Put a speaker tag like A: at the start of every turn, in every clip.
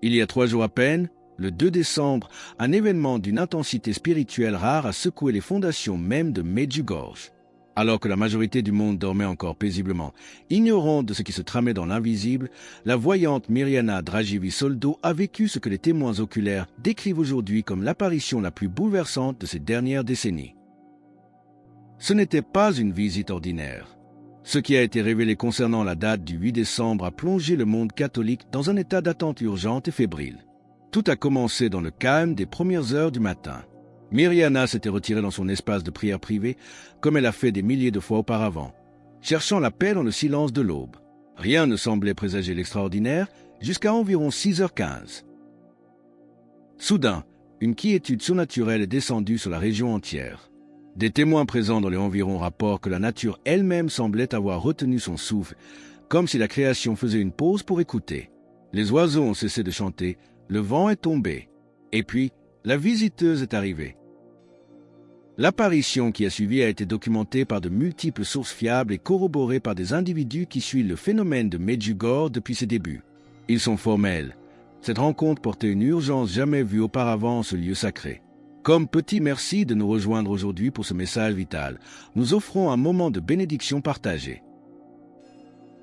A: Il y a 3 jours à peine, le 2 décembre, un événement d'une intensité spirituelle rare a secoué les fondations même de Medjugorje. Alors que la majorité du monde dormait encore paisiblement, ignorant de ce qui se tramait dans l'invisible, la voyante Mirjana Dragivi-Soldo a vécu ce que les témoins oculaires décrivent aujourd'hui comme l'apparition la plus bouleversante de ces dernières décennies. Ce n'était pas une visite ordinaire. Ce qui a été révélé concernant la date du 8 décembre a plongé le monde catholique dans un état d'attente urgente et fébrile. Tout a commencé dans le calme des premières heures du matin. Mirjana s'était retirée dans son espace de prière privée, comme elle a fait des milliers de fois auparavant, cherchant la paix dans le silence de l'aube. Rien ne semblait présager l'extraordinaire jusqu'à environ 6h15. Soudain, une quiétude surnaturelle est descendue sur la région entière. Des témoins présents dans les environs rapportent que la nature elle-même semblait avoir retenu son souffle, comme si la création faisait une pause pour écouter. Les oiseaux ont cessé de chanter, le vent est tombé, et puis la visiteuse est arrivée. L'apparition qui a suivi a été documentée par de multiples sources fiables et corroborée par des individus qui suivent le phénomène de Medjugorje depuis ses débuts. Ils sont formels. Cette rencontre portait une urgence jamais vue auparavant en ce lieu sacré. Comme petit merci de nous rejoindre aujourd'hui pour ce message vital, nous offrons un moment de bénédiction partagée.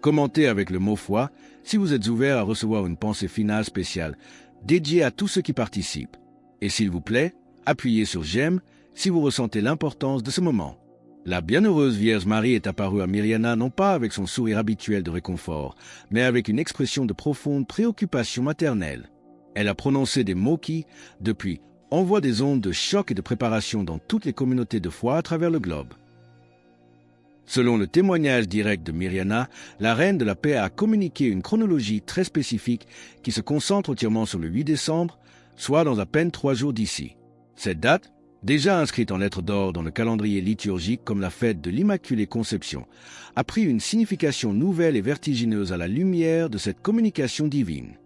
A: Commentez avec le mot foi si vous êtes ouvert à recevoir une pensée finale spéciale dédiée à tous ceux qui participent. Et s'il vous plaît, appuyez sur j'aime si vous ressentez l'importance de ce moment. La bienheureuse Vierge Marie est apparue à Mirjana non pas avec son sourire habituel de réconfort, mais avec une expression de profonde préoccupation maternelle. Elle a prononcé des mots qui, depuis, envoient des ondes de choc et de préparation dans toutes les communautés de foi à travers le globe. Selon le témoignage direct de Mirjana, la Reine de la Paix a communiqué une chronologie très spécifique qui se concentre entièrement sur le 8 décembre, soit dans à peine 3 jours d'ici. Cette date, déjà inscrite en lettres d'or dans le calendrier liturgique comme la fête de l'Immaculée Conception, a pris une signification nouvelle et vertigineuse à la lumière de cette communication divine.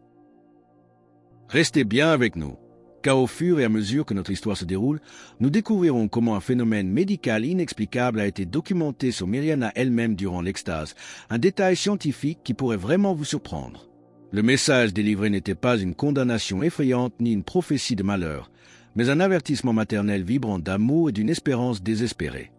A: Restez bien avec nous, car au fur et à mesure que notre histoire se déroule, nous découvrirons comment un phénomène médical inexplicable a été documenté sur Mirjana elle-même durant l'extase, un détail scientifique qui pourrait vraiment vous surprendre. Le message délivré n'était pas une condamnation effrayante ni une prophétie de malheur, mais un avertissement maternel vibrant d'amour et d'une espérance désespérée.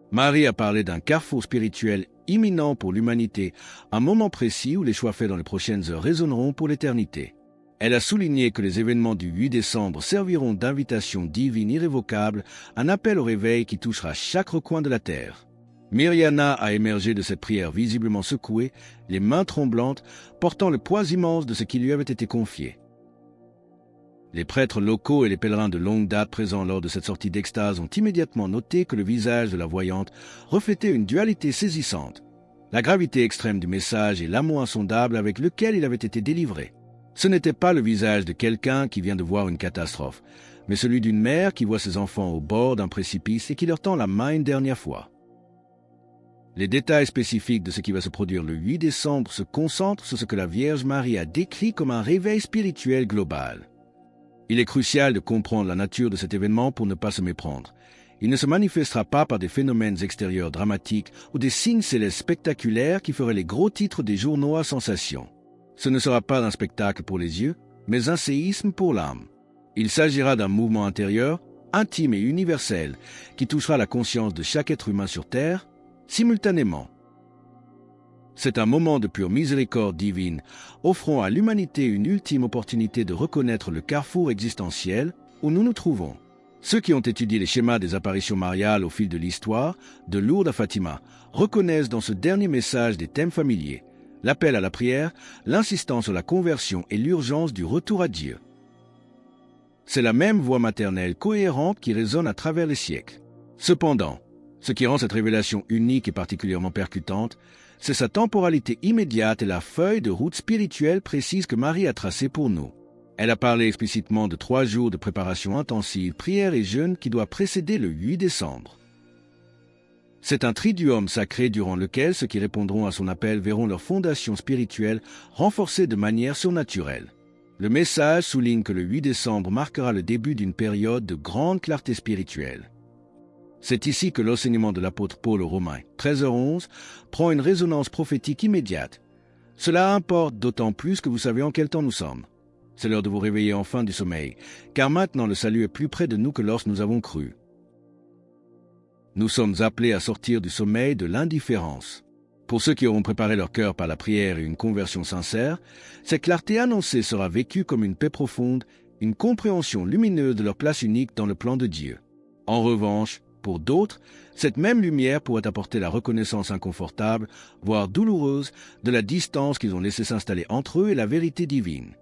A: Marie a parlé d'un carrefour spirituel imminent pour l'humanité, un moment précis où les choix faits dans les prochaines heures résonneront pour l'éternité. Elle a souligné que les événements du 8 décembre serviront d'invitation divine irrévocable, un appel au réveil qui touchera chaque recoin de la terre. Mirjana a émergé de cette prière visiblement secouée, les mains tremblantes, portant le poids immense de ce qui lui avait été confié. Les prêtres locaux et les pèlerins de longue date présents lors de cette sortie d'extase ont immédiatement noté que le visage de la voyante reflétait une dualité saisissante, la gravité extrême du message et l'amour insondable avec lequel il avait été délivré. Ce n'était pas le visage de quelqu'un qui vient de voir une catastrophe, mais celui d'une mère qui voit ses enfants au bord d'un précipice et qui leur tend la main une dernière fois. Les détails spécifiques de ce qui va se produire le 8 décembre se concentrent sur ce que la Vierge Marie a décrit comme un réveil spirituel global. Il est crucial de comprendre la nature de cet événement pour ne pas se méprendre. Il ne se manifestera pas par des phénomènes extérieurs dramatiques ou des signes célestes spectaculaires qui feraient les gros titres des journaux à sensation. Ce ne sera pas un spectacle pour les yeux, mais un séisme pour l'âme. Il s'agira d'un mouvement intérieur, intime et universel, qui touchera la conscience de chaque être humain sur Terre, simultanément. C'est un moment de pure miséricorde divine, offrant à l'humanité une ultime opportunité de reconnaître le carrefour existentiel où nous nous trouvons. Ceux qui ont étudié les schémas des apparitions mariales au fil de l'histoire, de Lourdes à Fatima, reconnaissent dans ce dernier message des thèmes familiers, l'appel à la prière, l'insistance sur la conversion et l'urgence du retour à Dieu. C'est la même voix maternelle cohérente qui résonne à travers les siècles. Cependant, ce qui rend cette révélation unique et particulièrement percutante, c'est sa temporalité immédiate et la feuille de route spirituelle précise que Marie a tracée pour nous. Elle a parlé explicitement de 3 jours de préparation intensive, prière et jeûne qui doit précéder le 8 décembre. C'est un triduum sacré durant lequel ceux qui répondront à son appel verront leur fondation spirituelle renforcée de manière surnaturelle. Le message souligne que le 8 décembre marquera le début d'une période de grande clarté spirituelle. C'est ici que l'enseignement de l'apôtre Paul aux Romains, 13h11, prend une résonance prophétique immédiate. Cela importe d'autant plus que vous savez en quel temps nous sommes. C'est l'heure de vous réveiller enfin du sommeil, car maintenant le salut est plus près de nous que lorsque nous avons cru. Nous sommes appelés à sortir du sommeil de l'indifférence. Pour ceux qui auront préparé leur cœur par la prière et une conversion sincère, cette clarté annoncée sera vécue comme une paix profonde, une compréhension lumineuse de leur place unique dans le plan de Dieu. En revanche, pour d'autres, cette même lumière pourrait apporter la reconnaissance inconfortable, voire douloureuse, de la distance qu'ils ont laissé s'installer entre eux et la vérité divine.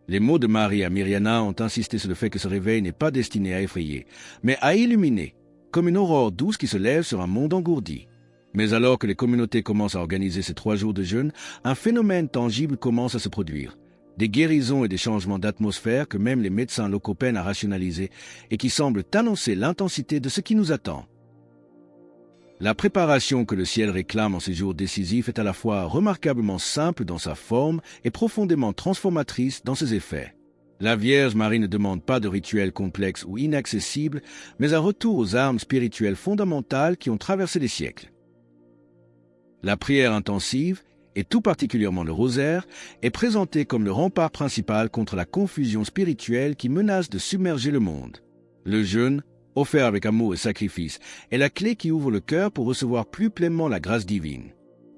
A: Les mots de Marie à Myriana ont insisté sur le fait que ce réveil n'est pas destiné à effrayer, mais à illuminer, comme une aurore douce qui se lève sur un monde engourdi. Mais alors que les communautés commencent à organiser ces 3 jours de jeûne, un phénomène tangible commence à se produire. Des guérisons et des changements d'atmosphère que même les médecins locaux peinent à rationaliser et qui semblent annoncer l'intensité de ce qui nous attend. La préparation que le ciel réclame en ces jours décisifs est à la fois remarquablement simple dans sa forme et profondément transformatrice dans ses effets. La Vierge Marie ne demande pas de rituels complexes ou inaccessibles, mais un retour aux armes spirituelles fondamentales qui ont traversé les siècles. La prière intensive, et tout particulièrement le rosaire, est présentée comme le rempart principal contre la confusion spirituelle qui menace de submerger le monde. Le jeûne, offert avec amour et sacrifice, est la clé qui ouvre le cœur pour recevoir plus pleinement la grâce divine.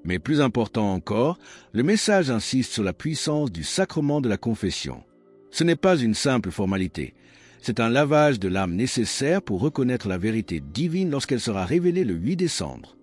A: Mais plus important encore, le message insiste sur la puissance du sacrement de la confession. Ce n'est pas une simple formalité, c'est un lavage de l'âme nécessaire pour reconnaître la vérité divine lorsqu'elle sera révélée le 8 décembre.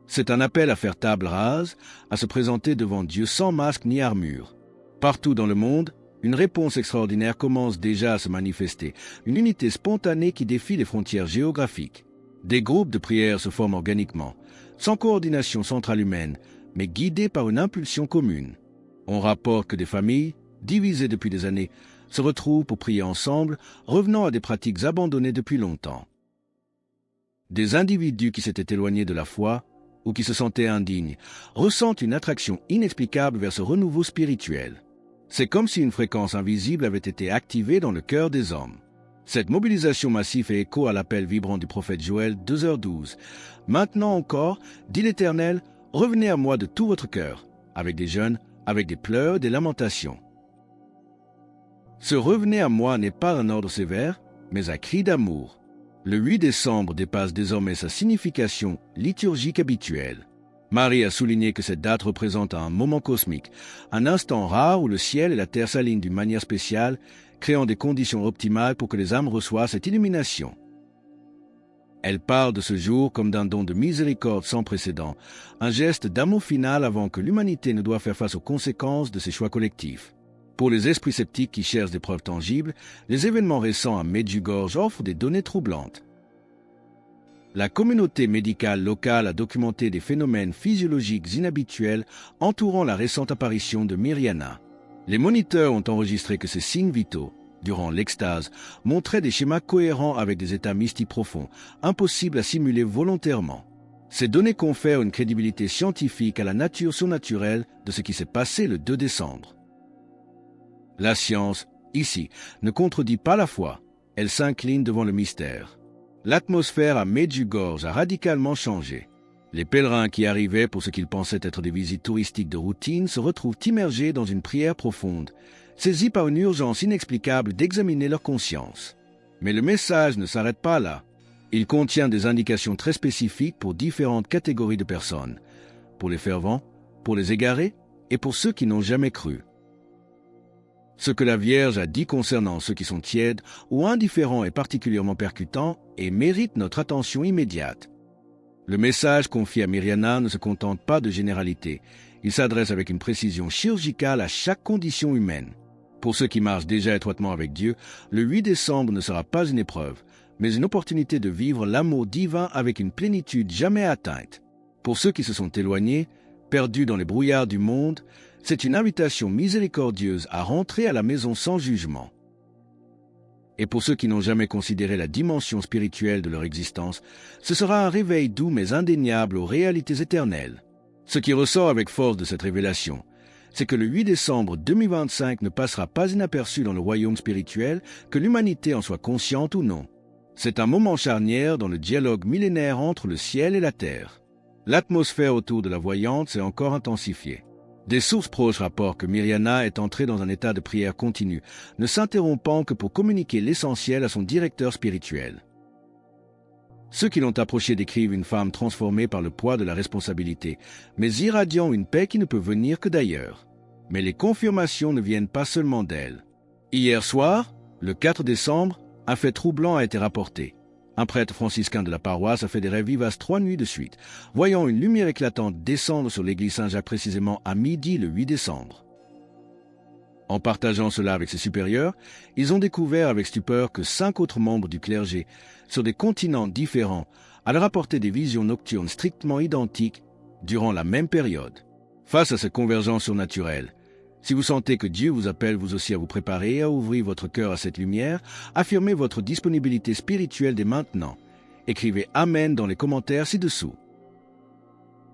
A: C'est un appel à faire table rase, à se présenter devant Dieu sans masque ni armure. Partout dans le monde, une réponse extraordinaire commence déjà à se manifester, une unité spontanée qui défie les frontières géographiques. Des groupes de prière se forment organiquement, sans coordination centrale humaine, mais guidés par une impulsion commune. On rapporte que des familles, divisées depuis des années, se retrouvent pour prier ensemble, revenant à des pratiques abandonnées depuis longtemps. Des individus qui s'étaient éloignés de la foi, ou qui se sentaient indignes, ressentent une attraction inexplicable vers ce renouveau spirituel. C'est comme si une fréquence invisible avait été activée dans le cœur des hommes. Cette mobilisation massive fait écho à l'appel vibrant du prophète Joël 2h12. « Maintenant encore, dit l'Éternel, revenez à moi de tout votre cœur, avec des jeûnes, avec des pleurs, des lamentations. » Ce « revenez à moi » n'est pas un ordre sévère, mais un cri d'amour. Le 8 décembre dépasse désormais sa signification liturgique habituelle. Marie a souligné que cette date représente un moment cosmique, un instant rare où le ciel et la terre s'alignent d'une manière spéciale, créant des conditions optimales pour que les âmes reçoivent cette illumination. Elle parle de ce jour comme d'un don de miséricorde sans précédent, un geste d'amour final avant que l'humanité ne doive faire face aux conséquences de ses choix collectifs. Pour les esprits sceptiques qui cherchent des preuves tangibles, les événements récents à Medjugorje offrent des données troublantes. La communauté médicale locale a documenté des phénomènes physiologiques inhabituels entourant la récente apparition de Myriana. Les moniteurs ont enregistré que ces signes vitaux, durant l'extase, montraient des schémas cohérents avec des états mystiques profonds, impossibles à simuler volontairement. Ces données confèrent une crédibilité scientifique à la nature surnaturelle de ce qui s'est passé le 2 décembre. La science, ici, ne contredit pas la foi, elle s'incline devant le mystère. L'atmosphère à Medjugorje a radicalement changé. Les pèlerins qui arrivaient pour ce qu'ils pensaient être des visites touristiques de routine se retrouvent immergés dans une prière profonde, saisis par une urgence inexplicable d'examiner leur conscience. Mais le message ne s'arrête pas là. Il contient des indications très spécifiques pour différentes catégories de personnes, pour les fervents, pour les égarés et pour ceux qui n'ont jamais cru. Ce que la Vierge a dit concernant ceux qui sont tièdes ou indifférents est particulièrement percutant et mérite notre attention immédiate. Le message confié à Myriana ne se contente pas de généralité. Il s'adresse avec une précision chirurgicale à chaque condition humaine. Pour ceux qui marchent déjà étroitement avec Dieu, le 8 décembre ne sera pas une épreuve, mais une opportunité de vivre l'amour divin avec une plénitude jamais atteinte. Pour ceux qui se sont éloignés, perdus dans les brouillards du monde, c'est une invitation miséricordieuse à rentrer à la maison sans jugement. Et pour ceux qui n'ont jamais considéré la dimension spirituelle de leur existence, ce sera un réveil doux mais indéniable aux réalités éternelles. Ce qui ressort avec force de cette révélation, c'est que le 8 décembre 2025 ne passera pas inaperçu dans le royaume spirituel, que l'humanité en soit consciente ou non. C'est un moment charnière dans le dialogue millénaire entre le ciel et la terre. L'atmosphère autour de la voyante s'est encore intensifiée. Des sources proches rapportent que Mirjana est entrée dans un état de prière continue, ne s'interrompant que pour communiquer l'essentiel à son directeur spirituel. Ceux qui l'ont approchée décrivent une femme transformée par le poids de la responsabilité, mais irradiant une paix qui ne peut venir que d'ailleurs. Mais les confirmations ne viennent pas seulement d'elle. Hier soir, le 4 décembre, un fait troublant a été rapporté. Un prêtre franciscain de la paroisse a fait des rêves vivaces 3 nuits de suite, voyant une lumière éclatante descendre sur l'église Saint-Jacques précisément à midi le 8 décembre. En partageant cela avec ses supérieurs, ils ont découvert avec stupeur que 5 autres membres du clergé, sur des continents différents, allaient rapporter des visions nocturnes strictement identiques durant la même période. Face à cette convergence surnaturelle, si vous sentez que Dieu vous appelle vous aussi à vous préparer et à ouvrir votre cœur à cette lumière, affirmez votre disponibilité spirituelle dès maintenant. Écrivez « Amen » dans les commentaires ci-dessous.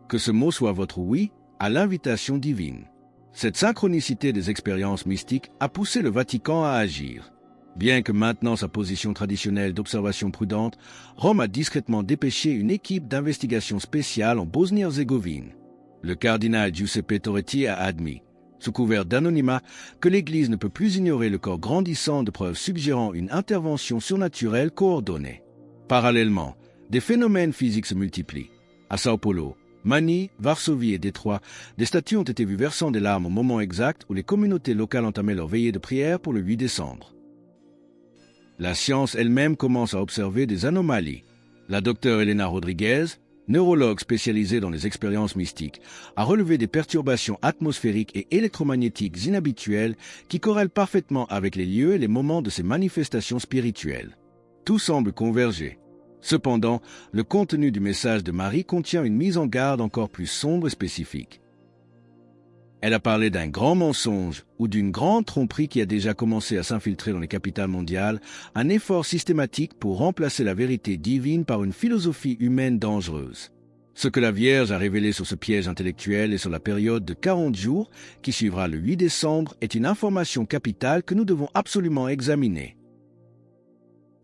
A: Que ce mot soit votre oui à l'invitation divine. Cette synchronicité des expériences mystiques a poussé le Vatican à agir. Bien que maintenant sa position traditionnelle d'observation prudente, Rome a discrètement dépêché une équipe d'investigation spéciale en Bosnie-Herzégovine. Le cardinal Giuseppe Toretti a admis, sous couvert d'anonymat, que l'Église ne peut plus ignorer le corps grandissant de preuves suggérant une intervention surnaturelle coordonnée. Parallèlement, des phénomènes physiques se multiplient. À Sao Paulo, Manille, Varsovie et Détroit, des statues ont été vues versant des larmes au moment exact où les communautés locales entamaient leur veillée de prière pour le 8 décembre. La science elle-même commence à observer des anomalies. La docteure Elena Rodriguez, neurologue spécialisée dans les expériences mystiques, a relevé des perturbations atmosphériques et électromagnétiques inhabituelles qui corrèlent parfaitement avec les lieux et les moments de ces manifestations spirituelles. Tout semble converger. Cependant, le contenu du message de Marie contient une mise en garde encore plus sombre et spécifique. Elle a parlé d'un grand mensonge ou d'une grande tromperie qui a déjà commencé à s'infiltrer dans les capitales mondiales, un effort systématique pour remplacer la vérité divine par une philosophie humaine dangereuse. Ce que la Vierge a révélé sur ce piège intellectuel et sur la période de 40 jours qui suivra le 8 décembre est une information capitale que nous devons absolument examiner.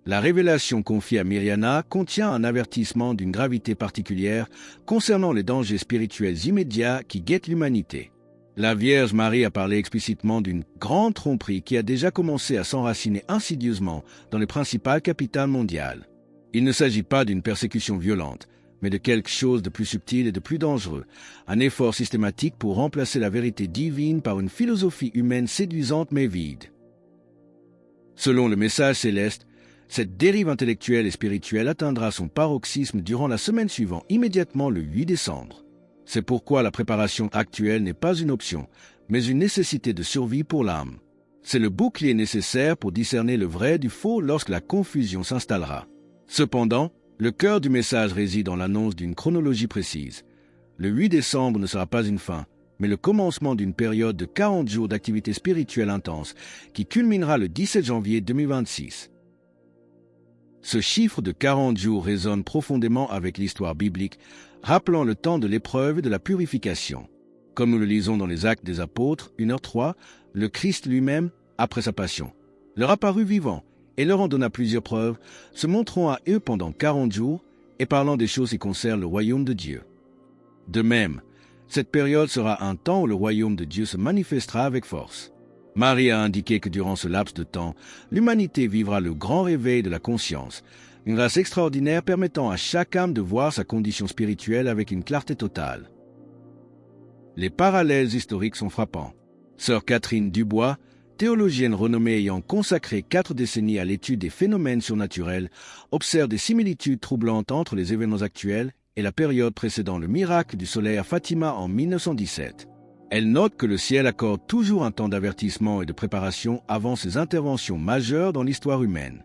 A: La révélation confiée à Mirjana contient un avertissement d'une gravité particulière concernant les dangers spirituels immédiats qui guettent l'humanité. La Vierge Marie a parlé explicitement d'une grande tromperie qui a déjà commencé à s'enraciner insidieusement dans les principales capitales mondiales. Il ne s'agit pas d'une persécution violente, mais de quelque chose de plus subtil et de plus dangereux, un effort systématique pour remplacer la vérité divine par une philosophie humaine séduisante mais vide. Selon le message céleste, cette dérive intellectuelle et spirituelle atteindra son paroxysme durant la semaine suivante, immédiatement le 8 décembre. C'est pourquoi la préparation actuelle n'est pas une option, mais une nécessité de survie pour l'âme. C'est le bouclier nécessaire pour discerner le vrai du faux lorsque la confusion s'installera. Cependant, le cœur du message réside dans l'annonce d'une chronologie précise. Le 8 décembre ne sera pas une fin, mais le commencement d'une période de 40 jours d'activité spirituelle intense qui culminera le 17 janvier 2026. Ce chiffre de 40 jours résonne profondément avec l'histoire biblique, rappelant le temps de l'épreuve et de la purification. Comme nous le lisons dans les Actes des Apôtres, 1h03, le Christ lui-même, après sa passion, leur apparut vivant et leur en donna plusieurs preuves, se montrant à eux pendant 40 jours et parlant des choses qui concernent le royaume de Dieu. De même, cette période sera un temps où le royaume de Dieu se manifestera avec force. Marie a indiqué que durant ce laps de temps, l'humanité vivra le grand réveil de la conscience, une grâce extraordinaire permettant à chaque âme de voir sa condition spirituelle avec une clarté totale. Les parallèles historiques sont frappants. Sœur Catherine Dubois, théologienne renommée ayant consacré 4 décennies à l'étude des phénomènes surnaturels, observe des similitudes troublantes entre les événements actuels et la période précédant le miracle du soleil à Fatima en 1917. Elle note que le ciel accorde toujours un temps d'avertissement et de préparation avant ses interventions majeures dans l'histoire humaine.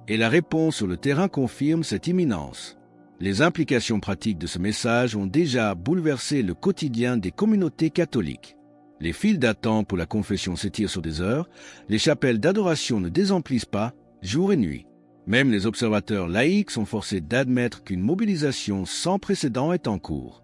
A: Et la réponse sur le terrain confirme cette imminence. Les implications pratiques de ce message ont déjà bouleversé le quotidien des communautés catholiques. Les files d'attente pour la confession s'étirent sur des heures, les chapelles d'adoration ne désemplissent pas, jour et nuit. Même les observateurs laïcs sont forcés d'admettre qu'une mobilisation sans précédent est en cours.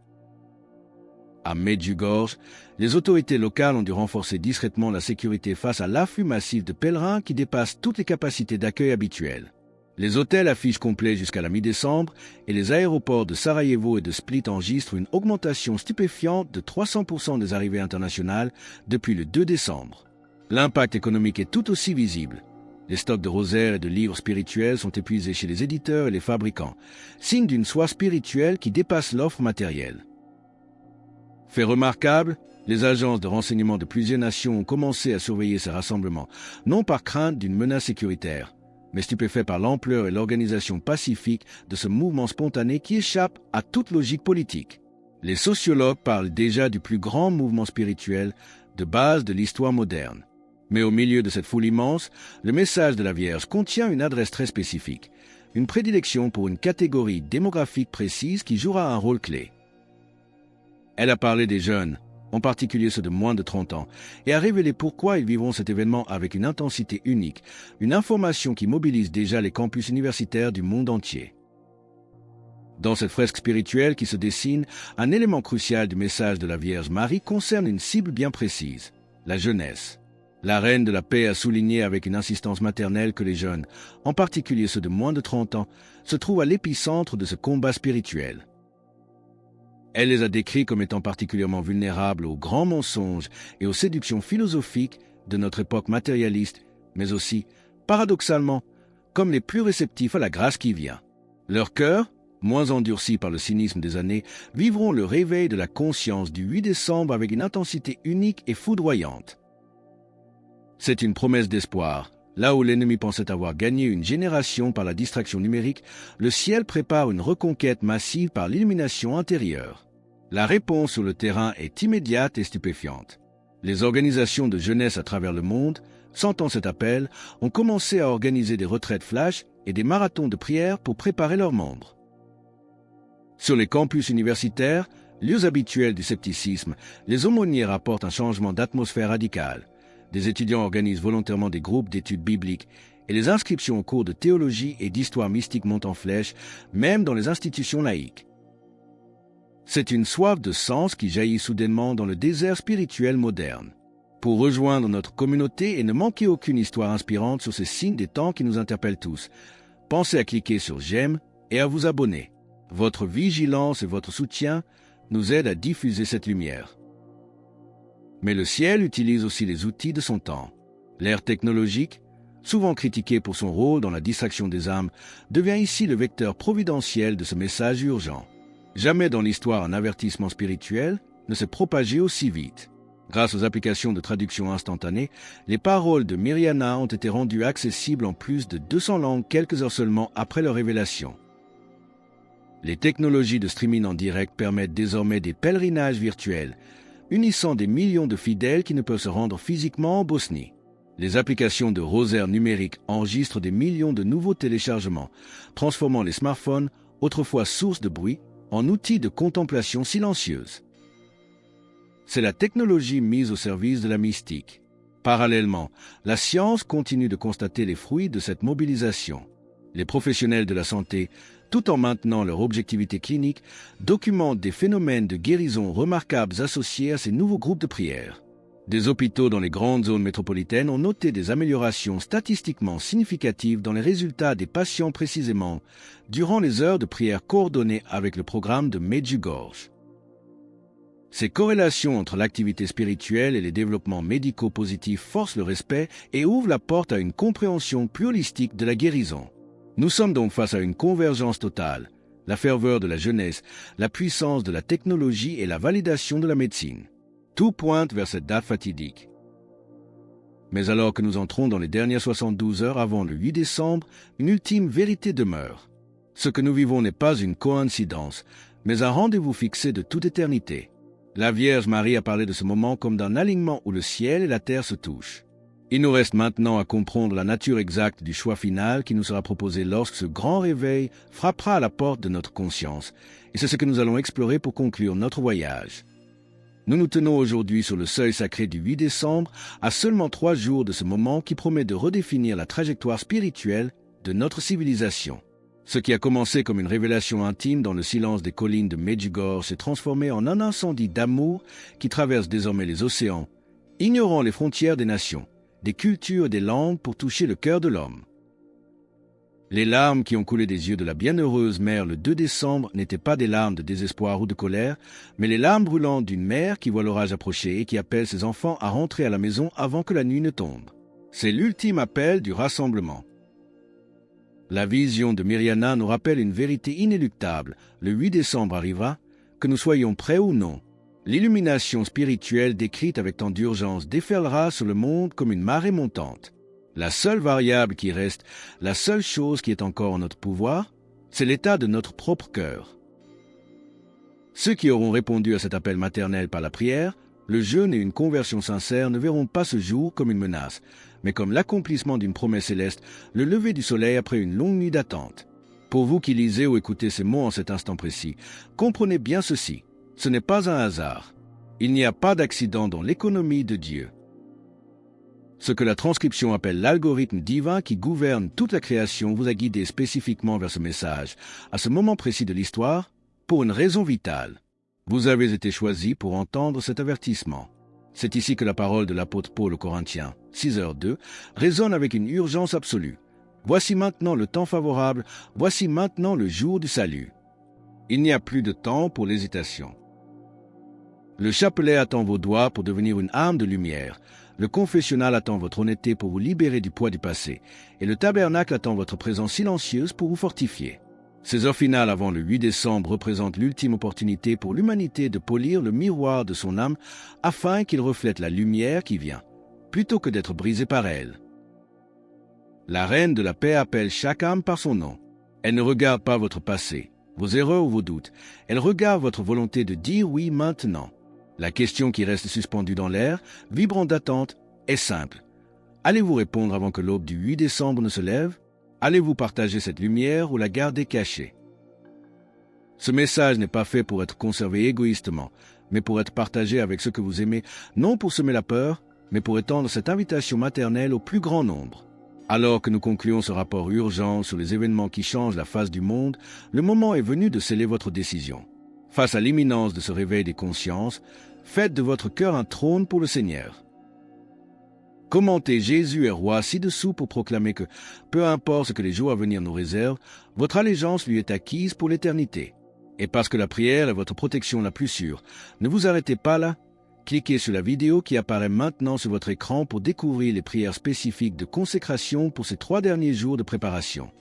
A: À Medjugorje, les autorités locales ont dû renforcer discrètement la sécurité face à l'afflux massif de pèlerins qui dépasse toutes les capacités d'accueil habituelles. Les hôtels affichent complet jusqu'à la mi-décembre et les aéroports de Sarajevo et de Split enregistrent une augmentation stupéfiante de 300% des arrivées internationales depuis le 2 décembre. L'impact économique est tout aussi visible. Les stocks de rosaires et de livres spirituels sont épuisés chez les éditeurs et les fabricants, signe d'une soif spirituelle qui dépasse l'offre matérielle. Fait remarquable, les agences de renseignement de plusieurs nations ont commencé à surveiller ces rassemblements, non par crainte d'une menace sécuritaire, mais stupéfaits par l'ampleur et l'organisation pacifique de ce mouvement spontané qui échappe à toute logique politique. Les sociologues parlent déjà du plus grand mouvement spirituel de base de l'histoire moderne. Mais au milieu de cette foule immense, le message de la Vierge contient une adresse très spécifique, une prédilection pour une catégorie démographique précise qui jouera un rôle clé. Elle a parlé des jeunes, en particulier ceux de moins de 30 ans, et a révélé pourquoi ils vivront cet événement avec une intensité unique, une information qui mobilise déjà les campus universitaires du monde entier. Dans cette fresque spirituelle qui se dessine, un élément crucial du message de la Vierge Marie concerne une cible bien précise, la jeunesse. La reine de la paix a souligné avec une insistance maternelle que les jeunes, en particulier ceux de moins de 30 ans, se trouvent à l'épicentre de ce combat spirituel. Elle les a décrits comme étant particulièrement vulnérables aux grands mensonges et aux séductions philosophiques de notre époque matérialiste, mais aussi, paradoxalement, comme les plus réceptifs à la grâce qui vient. Leur cœur, moins endurcis par le cynisme des années, vivront le réveil de la conscience du 8 décembre avec une intensité unique et foudroyante. C'est une promesse d'espoir. Là où l'ennemi pensait avoir gagné une génération par la distraction numérique, le ciel prépare une reconquête massive par l'illumination intérieure. La réponse sur le terrain est immédiate et stupéfiante. Les organisations de jeunesse à travers le monde, sentant cet appel, ont commencé à organiser des retraites flash et des marathons de prière pour préparer leurs membres. Sur les campus universitaires, lieux habituels du scepticisme, les aumôniers rapportent un changement d'atmosphère radical. Des étudiants organisent volontairement des groupes d'études bibliques et les inscriptions aux cours de théologie et d'histoire mystique montent en flèche, même dans les institutions laïques. C'est une soif de sens qui jaillit soudainement dans le désert spirituel moderne. Pour rejoindre notre communauté et ne manquer aucune histoire inspirante sur ces signes des temps qui nous interpellent tous, pensez à cliquer sur « J'aime » et à vous abonner. Votre vigilance et votre soutien nous aident à diffuser cette lumière. Mais le ciel utilise aussi les outils de son temps. L'ère technologique, souvent critiquée pour son rôle dans la distraction des âmes, devient ici le vecteur providentiel de ce message urgent. Jamais dans l'histoire un avertissement spirituel ne s'est propagé aussi vite. Grâce aux applications de traduction instantanée, les paroles de Mirjana ont été rendues accessibles en plus de 200 langues quelques heures seulement après leur révélation. Les technologies de streaming en direct permettent désormais des pèlerinages virtuels, unissant des millions de fidèles qui ne peuvent se rendre physiquement en Bosnie. Les applications de rosaires numériques enregistrent des millions de nouveaux téléchargements, transformant les smartphones, autrefois source de bruit, en outils de contemplation silencieuse. C'est la technologie mise au service de la mystique. Parallèlement, la science continue de constater les fruits de cette mobilisation. Les professionnels de la santé, tout en maintenant leur objectivité clinique, documentent des phénomènes de guérison remarquables associés à ces nouveaux groupes de prière. Des hôpitaux dans les grandes zones métropolitaines ont noté des améliorations statistiquement significatives dans les résultats des patients précisément durant les heures de prière coordonnées avec le programme de Medjugorje. Ces corrélations entre l'activité spirituelle et les développements médicaux positifs forcent le respect et ouvrent la porte à une compréhension plus holistique de la guérison. Nous sommes donc face à une convergence totale, la ferveur de la jeunesse, la puissance de la technologie et la validation de la médecine. Tout pointe vers cette date fatidique. Mais alors que nous entrons dans les dernières 72 heures avant le 8 décembre, une ultime vérité demeure. Ce que nous vivons n'est pas une coïncidence, mais un rendez-vous fixé de toute éternité. La Vierge Marie a parlé de ce moment comme d'un alignement où le ciel et la terre se touchent. Il nous reste maintenant à comprendre la nature exacte du choix final qui nous sera proposé lorsque ce grand réveil frappera à la porte de notre conscience, et c'est ce que nous allons explorer pour conclure notre voyage. Nous nous tenons aujourd'hui sur le seuil sacré du 8 décembre, à seulement 3 jours de ce moment qui promet de redéfinir la trajectoire spirituelle de notre civilisation. Ce qui a commencé comme une révélation intime dans le silence des collines de Medjugorje s'est transformé en un incendie d'amour qui traverse désormais les océans, ignorant les frontières des nations, des cultures et des langues pour toucher le cœur de l'homme. Les larmes qui ont coulé des yeux de la bienheureuse mère le 2 décembre n'étaient pas des larmes de désespoir ou de colère, mais les larmes brûlantes d'une mère qui voit l'orage approcher et qui appelle ses enfants à rentrer à la maison avant que la nuit ne tombe. C'est l'ultime appel du rassemblement. La vision de Mirjana nous rappelle une vérité inéluctable. Le 8 décembre arrivera, que nous soyons prêts ou non. L'illumination spirituelle décrite avec tant d'urgence déferlera sur le monde comme une marée montante. La seule variable qui reste, la seule chose qui est encore en notre pouvoir, c'est l'état de notre propre cœur. Ceux qui auront répondu à cet appel maternel par la prière, le jeûne et une conversion sincère ne verront pas ce jour comme une menace, mais comme l'accomplissement d'une promesse céleste, le lever du soleil après une longue nuit d'attente. Pour vous qui lisez ou écoutez ces mots en cet instant précis, comprenez bien ceci, ce n'est pas un hasard. Il n'y a pas d'accident dans l'économie de Dieu. Ce que la transcription appelle l'algorithme divin qui gouverne toute la création vous a guidé spécifiquement vers ce message, à ce moment précis de l'histoire, pour une raison vitale. Vous avez été choisi pour entendre cet avertissement. C'est ici que la parole de l'apôtre Paul aux Corinthiens, 6h2, résonne avec une urgence absolue. Voici maintenant le temps favorable, voici maintenant le jour du salut. Il n'y a plus de temps pour l'hésitation. Le chapelet attend vos doigts pour devenir une arme de lumière. Le confessionnal attend votre honnêteté pour vous libérer du poids du passé. Et le tabernacle attend votre présence silencieuse pour vous fortifier. Ces heures finales avant le 8 décembre représentent l'ultime opportunité pour l'humanité de polir le miroir de son âme afin qu'il reflète la lumière qui vient, plutôt que d'être brisé par elle. La reine de la paix appelle chaque âme par son nom. Elle ne regarde pas votre passé, vos erreurs ou vos doutes. Elle regarde votre volonté de dire oui maintenant. La question qui reste suspendue dans l'air, vibrant d'attente, est simple. Allez-vous répondre avant que l'aube du 8 décembre ne se lève? Allez-vous partager cette lumière ou la garder cachée? Ce message n'est pas fait pour être conservé égoïstement, mais pour être partagé avec ceux que vous aimez, non pour semer la peur, mais pour étendre cette invitation maternelle au plus grand nombre. Alors que nous concluons ce rapport urgent sur les événements qui changent la face du monde, le moment est venu de sceller votre décision. Face à l'imminence de ce réveil des consciences, faites de votre cœur un trône pour le Seigneur. Commentez Jésus est roi ci-dessous pour proclamer que, peu importe ce que les jours à venir nous réservent, votre allégeance lui est acquise pour l'éternité. Et parce que la prière est votre protection la plus sûre, ne vous arrêtez pas là. Cliquez sur la vidéo qui apparaît maintenant sur votre écran pour découvrir les prières spécifiques de consécration pour ces 3 derniers jours de préparation.